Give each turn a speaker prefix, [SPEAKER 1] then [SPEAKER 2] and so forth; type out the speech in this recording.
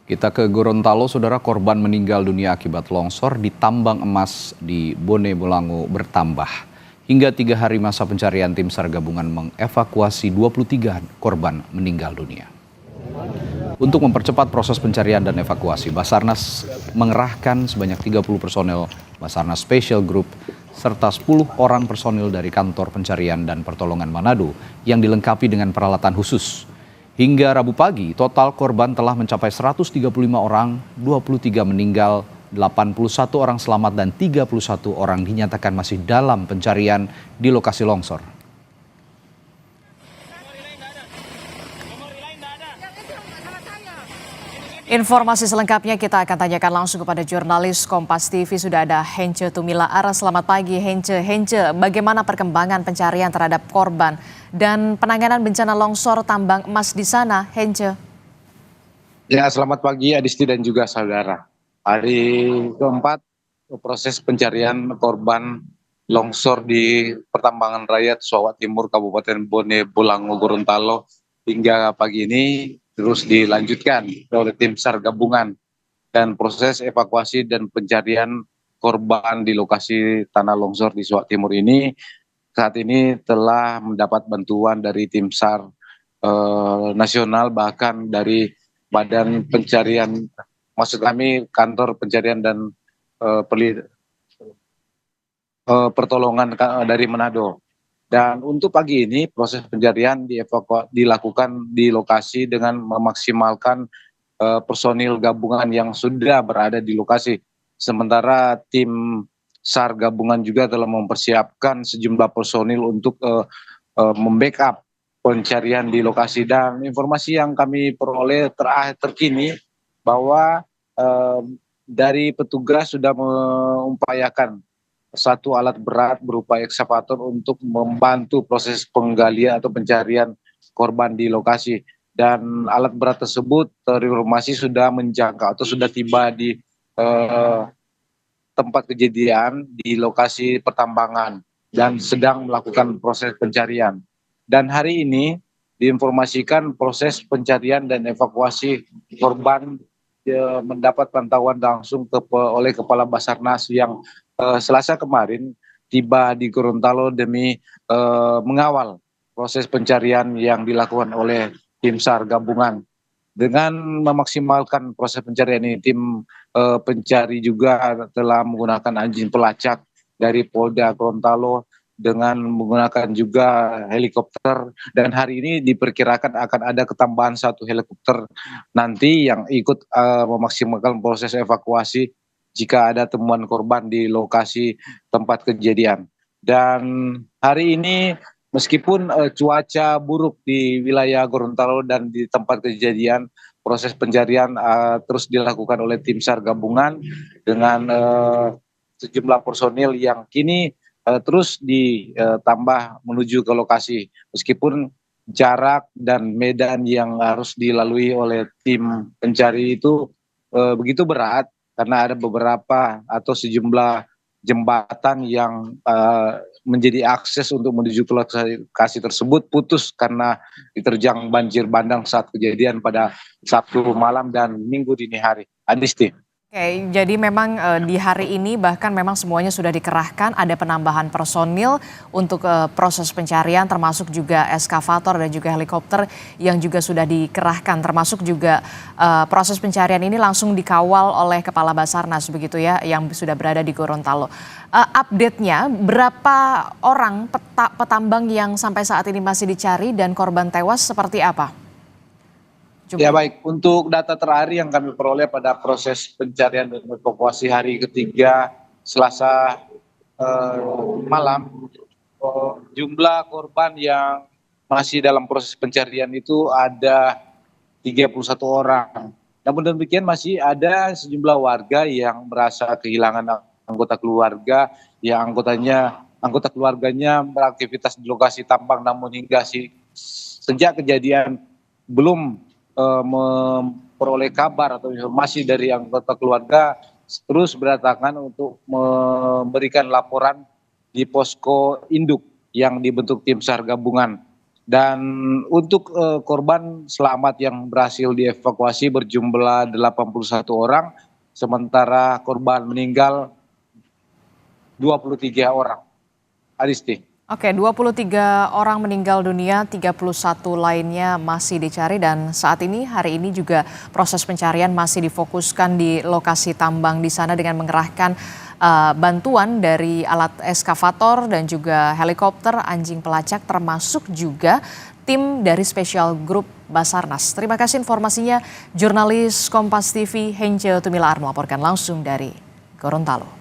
[SPEAKER 1] Kita ke Gorontalo, saudara, korban meninggal dunia akibat longsor di tambang emas di Bone Bolango bertambah. Hingga 3 hari masa pencarian, tim SAR gabungan mengevakuasi 23 korban meninggal dunia. Untuk mempercepat proses pencarian dan evakuasi, Basarnas mengerahkan sebanyak 30 personel Basarnas Special Group serta 10 orang personil dari kantor pencarian dan pertolongan Manado yang dilengkapi dengan peralatan khusus. Hingga Rabu pagi, total korban telah mencapai 135 orang, 23 meninggal, 81 orang selamat dan 31 orang dinyatakan masih dalam pencarian di lokasi longsor.
[SPEAKER 2] Informasi selengkapnya kita akan tanyakan langsung kepada jurnalis Kompas TV. Sudah ada Hence Tumilaar. Selamat pagi Hence. Bagaimana perkembangan pencarian terhadap korban dan penanganan bencana longsor tambang emas di sana, Hence?
[SPEAKER 3] Ya, selamat pagi Adisti dan juga saudara. Hari keempat proses pencarian korban longsor di Pertambangan Rakyat Suawak Timur Kabupaten Bone Bolango Gorontalo hingga pagi ini terus dilanjutkan oleh tim SAR gabungan, dan proses evakuasi dan pencarian korban di lokasi tanah longsor di Suawak Timur ini saat ini telah mendapat bantuan dari tim SAR nasional, bahkan dari Badan Pencarian, maksud kami kantor pencarian dan pertolongan dari Manado. Dan untuk pagi ini proses pencarian dilakukan di lokasi dengan memaksimalkan personil gabungan yang sudah berada di lokasi. Sementara tim SAR gabungan juga telah mempersiapkan sejumlah personil untuk membackup pencarian di lokasi. Dan informasi yang kami peroleh terkini bahwa dari petugas sudah mengupayakan satu alat berat berupa ekskavator untuk membantu proses penggalian atau pencarian korban di lokasi. Dan alat berat tersebut terinformasi sudah menjangkau atau sudah tiba di tempat kejadian di lokasi pertambangan dan sedang melakukan proses pencarian. Dan hari ini diinformasikan proses pencarian dan evakuasi korban mendapat pantauan langsung oleh Kepala Basarnas yang Selasa kemarin tiba di Gorontalo demi mengawal proses pencarian yang dilakukan oleh tim SAR gabungan. Dengan memaksimalkan proses pencarian ini, tim pencari juga telah menggunakan anjing pelacak dari Polda Gorontalo dengan menggunakan juga helikopter, dan hari ini diperkirakan akan ada ketambahan 1 helikopter nanti yang ikut memaksimalkan proses evakuasi jika ada temuan korban di lokasi tempat kejadian. Dan hari ini meskipun cuaca buruk di wilayah Gorontalo dan di tempat kejadian, proses pencarian terus dilakukan oleh tim SAR gabungan dengan sejumlah personil yang kini terus ditambah menuju ke lokasi. Meskipun jarak dan medan yang harus dilalui oleh tim pencari itu begitu berat, karena ada beberapa atau sejumlah jembatan yang menjadi akses untuk menuju ke lokasi tersebut putus karena diterjang banjir bandang saat kejadian pada Sabtu malam dan Minggu dini hari. Adisti.
[SPEAKER 2] Oke, jadi memang di hari ini bahkan memang semuanya sudah dikerahkan, ada penambahan personil untuk proses pencarian, termasuk juga eskavator dan juga helikopter yang juga sudah dikerahkan, termasuk juga proses pencarian ini langsung dikawal oleh Kepala Basarnas begitu ya, yang sudah berada di Gorontalo. Update-nya, berapa orang petambang yang sampai saat ini masih dicari dan korban tewas seperti apa?
[SPEAKER 3] Ya baik, untuk data terakhir yang kami peroleh pada proses pencarian dan evakuasi hari ketiga Selasa malam, jumlah korban yang masih dalam proses pencarian itu ada 31 orang. Namun demikian masih ada sejumlah warga yang merasa kehilangan anggota keluarga yang anggota keluarganya beraktivitas di lokasi tambang, namun hingga sejak kejadian belum memperoleh kabar atau informasi dari anggota keluarga, terus berdatangan untuk memberikan laporan di posko induk yang dibentuk tim SAR gabungan. Dan untuk korban selamat yang berhasil dievakuasi berjumlah 81 orang, sementara korban meninggal 23 orang. Adisti.
[SPEAKER 2] Oke, 23 orang meninggal dunia, 31 lainnya masih dicari dan saat ini hari ini juga proses pencarian masih difokuskan di lokasi tambang di sana dengan mengerahkan bantuan dari alat eskavator dan juga helikopter, anjing pelacak termasuk juga tim dari Special Group Basarnas. Terima kasih informasinya jurnalis Kompas TV Hengce Tumilaar melaporkan langsung dari Gorontalo.